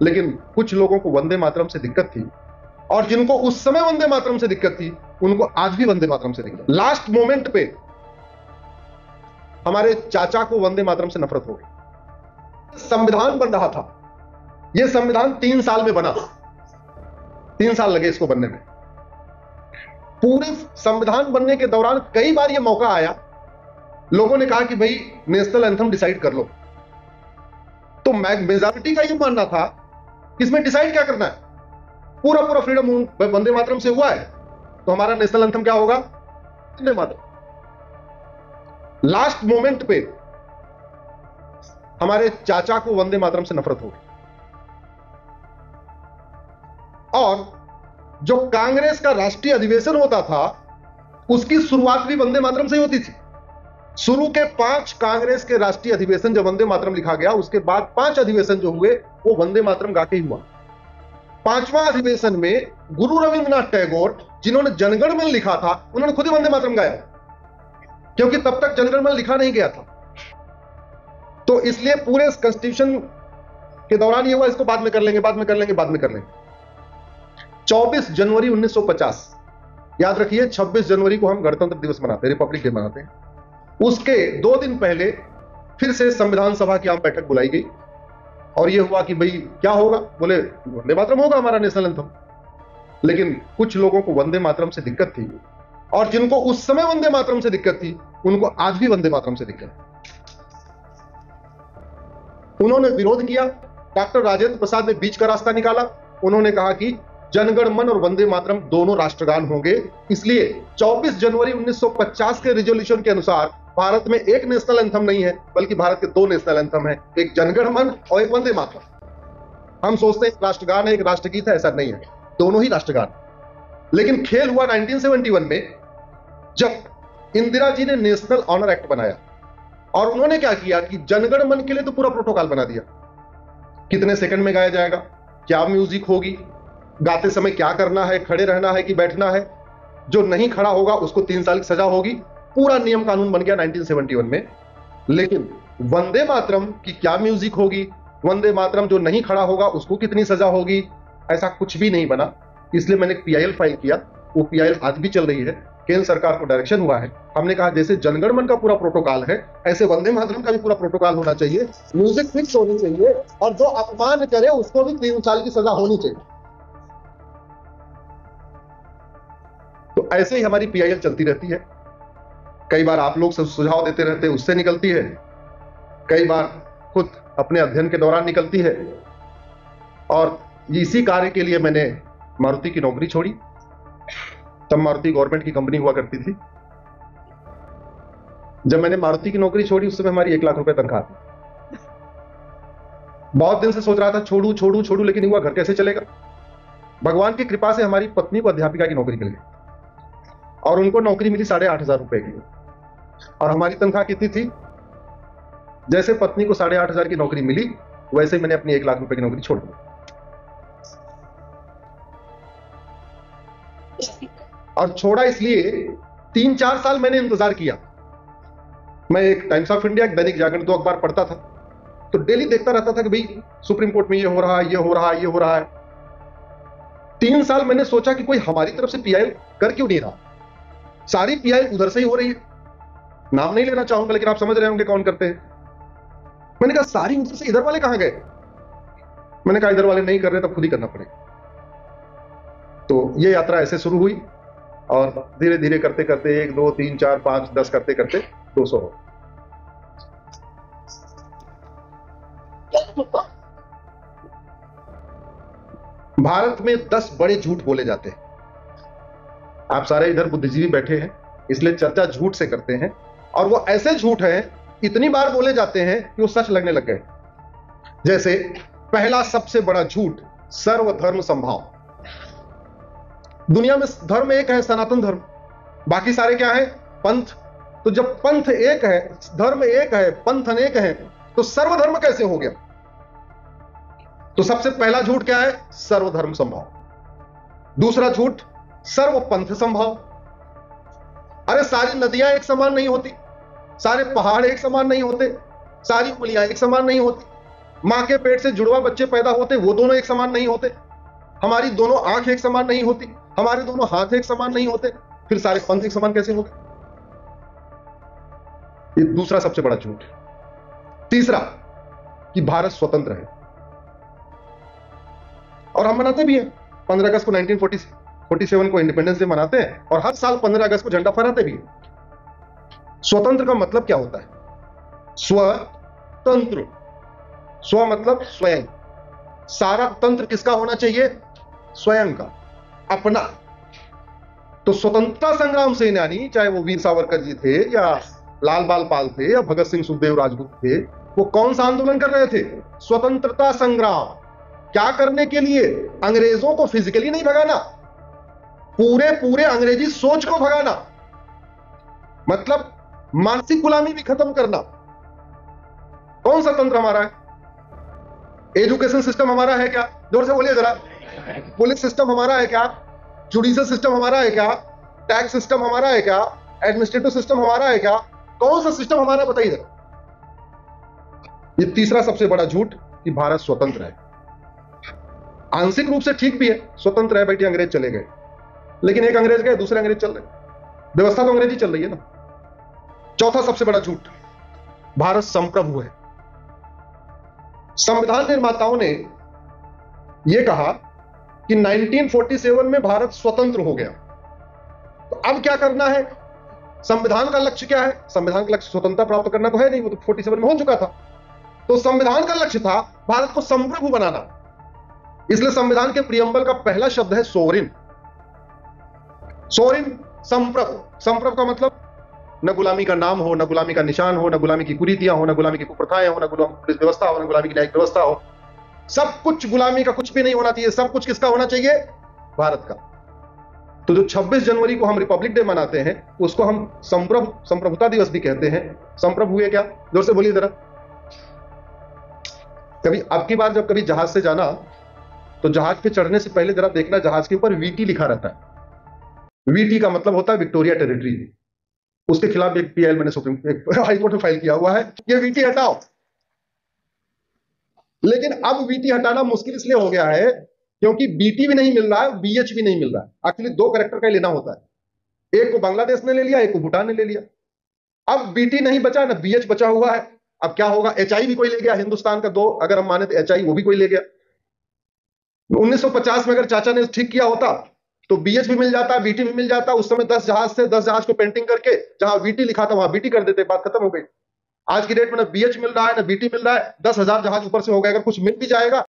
लेकिन कुछ लोगों को वंदे मातरम से दिक्कत थी, और जिनको उस समय वंदे मातरम से दिक्कत थी उनको आज भी वंदे मातरम से दिक्कत। लास्ट मोमेंट पे हमारे चाचा को वंदे मातरम से नफरत हो गई। संविधान बन रहा था, यह संविधान 3 साल में बना, 3 साल लगे इसको बनने में। पूरे संविधान बनने के दौरान कई बार यह मौका आया, लोगों ने कहा कि भाई नेशनल एंथम डिसाइड कर लो, तो मेजॉरिटी का यह मानना था कि इसमें डिसाइड क्या करना है, पूरा पूरा फ्रीडम वंदे मातरम से हुआ है, तो हमारा नेशनल एंथम क्या होगा, वंदे मातरम। लास्ट मोमेंट पे हमारे चाचा को वंदे मातरम से नफरत हो गई, और जो कांग्रेस का राष्ट्रीय अधिवेशन होता था उसकी शुरुआत भी वंदे मातरम से ही होती थी। शुरू के 5 कांग्रेस के राष्ट्रीय अधिवेशन जब वंदे मातरम लिखा गया, उसके बाद 5 अधिवेशन जो हुए वो वंदे मातरम गा के ही हुआ। 5वां अधिवेशन में गुरु रविंद्रनाथ टैगोर, जिन्होंने जनगण मन लिखा था, उन्होंने खुद ही वंदे मातरम गाया, क्योंकि तब तक जनगण मन लिखा नहीं गया था। तो इसलिए पूरे कॉन्स्टिट्यूशन के दौरान ये हुआ, इसको बाद में कर लेंगे, बाद में कर लेंगे, बाद में कर लेंगे। 24 जनवरी 1950, याद रखिए 26 जनवरी को हम गणतंत्र दिवस मनाते हैं, रिपब्लिक डे मनाते हैं। उसके 2 दिन पहले फिर से संविधान सभा की आम बैठक बुलाई गई, और यह हुआ कि भाई क्या होगा, बोले वंदे मातरम होगा हमारा नेशनल एंथम। लेकिन कुछ लोगों को वंदे मातरम से दिक्कत थी, और जिनको उस समय वंदे मातरम से दिक्कत थी उनको आज भी वंदे मातरम से दिक्कत है। उन्होंने विरोध किया, डॉक्टर राजेंद्र प्रसाद ने बीच का रास्ता निकाला। उन्होंने कहा कि जनगण मन और वंदे मातरम दोनों राष्ट्रगान होंगे, इसलिए 24 जनवरी 1950 के रिजोल्यूशन के अनुसार भारत में एक नेशनल एंथम नहीं है, बल्कि भारत के 2 नेशनल एंथम है, एक जनगण मन और एक वंदे मातरम। हम सोचते हैं एक राष्ट्रगान है एक राष्ट्रगीत है, ऐसा नहीं है, दोनों ही राष्ट्रगान। लेकिन खेल हुआ 1971 में, जब इंदिरा जी ने नेशनल ऑनर एक्ट बनाया, और उन्होंने क्या किया कि जनगण मन के लिए तो पूरा प्रोटोकॉल बना दिया, कितने सेकंड में गाया जाएगा, क्या म्यूजिक होगी, गाते समय क्या करना है, खड़े रहना है कि बैठना है, जो नहीं खड़ा होगा उसको 3 साल की सजा होगी, पूरा नियम कानून बन गया 1971 में। लेकिन वंदे मातरम की क्या म्यूजिक होगी, वंदे मातरम जो नहीं खड़ा होगा उसको कितनी सजा होगी, ऐसा कुछ भी नहीं बना। इसलिए मैंने PIL फाइल किया, वो PIL आज भी चल रही है। केंद्र सरकार को डायरेक्शन हुआ है, हमने कहा जैसे जनगण मन का पूरा प्रोटोकॉल है, ऐसे वंदे मातरम का भी पूरा प्रोटोकॉल होना चाहिए, म्यूजिक फिक्स होनी चाहिए, और जो अपमान करे उसको भी 3 साल की सजा होनी चाहिए। तो ऐसे ही हमारी PIL चलती रहती है। कई बार आप लोग सुझाव देते रहते हैं, उससे निकलती है, कई बार खुद अपने अध्ययन के दौरान निकलती है। और इसी कार्य के लिए मैंने मारुति की नौकरी छोड़ी। तब मारुति गवर्नमेंट की कंपनी हुआ करती थी। जब मैंने मारुति की नौकरी छोड़ी उस समय हमारी 1 लाख रुपए तनख्वाह थी। बहुत दिन से सोच रहा था छोड़ू छोड़ू छोड़ू, लेकिन हुआ घर कैसे चलेगा। भगवान की कृपा से हमारी पत्नी को अध्यापिका की नौकरी मिल गई, और उनको नौकरी मिली 8,500 रुपए की, और हमारी तनख्वाह कितनी थी। जैसे पत्नी को 8,500 की नौकरी मिली, वैसे मैंने अपनी 1 लाख रुपए की नौकरी छोड़ दी। और छोड़ा इसलिए 3-4 साल मैंने इंतजार किया। मैं एक टाइम्स ऑफ इंडिया, एक दैनिक जागरण, 2 अखबार पढ़ता था, तो डेली देखता रहता था कि भाई सुप्रीम कोर्ट में ये हो रहा है, ये हो रहा है, ये हो रहा है। 3 साल मैंने सोचा कि कोई हमारी तरफ से PIL कर क्यों नहीं रहा। सारी PIL उधर से ही हो रही है, नाम नहीं लेना चाहूंगा लेकिन आप समझ रहे होंगे कौन करते हैं। मैंने कहा सारी उधर से, इधर वाले कहां गए। मैंने कहा इधर वाले नहीं कर रहे, तब खुद ही करना पड़ेगा। तो ये यात्रा ऐसे शुरू हुई, और धीरे धीरे करते करते 1, 2, 3, 4, 5, 10 करते करते 200 हो। भारत में 10 बड़े झूठ बोले जाते हैं। आप सारे इधर बुद्धिजीवी बैठे हैं, इसलिए चर्चा झूठ से करते हैं, और वो ऐसे झूठ हैं, इतनी बार बोले जाते हैं कि वो सच लगने लग गए। जैसे पहला सबसे बड़ा झूठ, सर्वधर्म संभाव। दुनिया में धर्म एक है, सनातन धर्म, बाकी सारे क्या है, पंथ। तो जब पंथ एक है, धर्म एक है, पंथ अनेक है, तो सर्वधर्म कैसे हो गया। तो सबसे पहला झूठ क्या है, सर्वधर्म संभाव। दूसरा झूठ, सर्वपंथ संभाव। अरे सारी नदियां एक समान नहीं होती, सारे पहाड़ एक समान नहीं होते, सारी पुलियां एक समान नहीं होती। मां के पेट से जुड़वा बच्चे पैदा होते, वो दोनों एक समान नहीं होते। हमारी दोनों आंख एक समान नहीं होती, हमारे दोनों हाथ एक समान नहीं होते, फिर सारे पंथ एक समान कैसे हो गए? ये दूसरा सबसे बड़ा झूठ है। तीसरा कि भारत स्वतंत्र है, और हम मनाते भी हैं। 15 अगस्त को 1947 को इंडिपेंडेंस डे मनाते हैं, और हर साल 15 अगस्त को झंडा फहराते भी हैं। स्वतंत्र का मतलब क्या होता है? स्वतंत्र, स्व मतलब स्वयं, सारा तंत्र किसका होना चाहिए? स्वयं का, अपना। तो स्वतंत्रता संग्राम सेनानी, चाहे वो वीर सावरकर जी थे या लाल बाल पाल थे या भगत सिंह सुखदेव राजगुरु थे, वो कौन सा आंदोलन कर रहे थे? स्वतंत्रता संग्राम। क्या करने के लिए? अंग्रेजों को फिजिकली नहीं भगाना, पूरे अंग्रेजी सोच को भगाना, मतलब मानसिक गुलामी भी खत्म करना। कौन सा तंत्र हमारा है? एजुकेशन सिस्टम हमारा है क्या? जोर से बोलिए जरा। पुलिस सिस्टम हमारा है क्या? जुडिशियल सिस्टम हमारा है क्या? टैक्स सिस्टम हमारा है क्या? एडमिनिस्ट्रेटिव सिस्टम हमारा है क्या? कौन सा सिस्टम हमारा, बताइए जरा। ये तीसरा सबसे बड़ा झूठ कि भारत स्वतंत्र है। आंशिक रूप से ठीक भी है, स्वतंत्र है, बैठे अंग्रेज चले गए, लेकिन एक अंग्रेज गए, दूसरे अंग्रेज चल रहे, व्यवस्था तो अंग्रेजी चल रही है ना। चौथा सबसे बड़ा झूठ, भारत संप्रभु है। संविधान निर्माताओं ने यह कहा कि 1947 में भारत स्वतंत्र हो गया, तो अब क्या करना है? संविधान का लक्ष्य क्या है? संविधान का लक्ष्य स्वतंत्रता प्राप्त करना तो है नहीं, वो तो 47 में हो चुका था। तो संविधान का लक्ष्य था भारत को संप्रभु बनाना। इसलिए संविधान के प्रियम्बल का पहला शब्द है सोवरिन। सोवरिन, संप्रभु। संप्रभु का मतलब न गुलामी का नाम हो, न गुलामी का निशान हो, न गुलामी की कुरीतियां हो, न गुलामी की कुप्रथाएं हो, न गुलामी की पुलिस व्यवस्था हो, न गुलामी की न्यायिक व्यवस्था हो। सब कुछ, गुलामी का कुछ भी नहीं होना चाहिए। सब कुछ किसका होना चाहिए? भारत का। तो जो 26 जनवरी को हम रिपब्लिक डे मनाते हैं, उसको हम संप्रभुता दिवस भी कहते हैं। संप्रभु हुए क्या? जोर से बोलिए जरा। कभी अब की बार जब कभी जहाज से जाना, तो जहाज पे चढ़ने से पहले जरा देखना, जहाज के ऊपर वीटी लिखा रहता है। वीटी का मतलब होता है विक्टोरिया टेरिटरी। उसके खिलाफ एक पीआईएल मैंने हाई कोर्ट में फाइल किया हुआ है, ये वीटी हटाओ। लेकिन अब वीटी हटाना मुश्किल इसलिए हो गया है क्योंकि बीटी भी नहीं मिल रहा है, बीएच भी नहीं मिल रहा है। एक्चुअली 2 कैरेक्टर का लेना होता है, एक को बांग्लादेश ने ले लिया, एक को भूटान ने ले लिया। अब बीटी नहीं बचा, ना बीएच बचा हुआ है। अब क्या होगा? एचआई भी कोई ले गया, हिंदुस्तान का 2 अगर हम माने तो एचआई वो भी कोई ले गया। 1950 में अगर चाचा ने ठीक किया होता तो बीएच भी मिल जाता, बीटी भी मिल जाता। उस समय 10 जहाज थे, 10 जहाज को पेंटिंग करके जहां बीटी लिखा था वहां बीटी कर देते, बात खत्म हो गई। आज की डेट में ना बीएच मिल रहा है ना बीटी मिल रहा है, 10,000 जहाज ऊपर से हो गए। अगर कुछ मिल भी जाएगा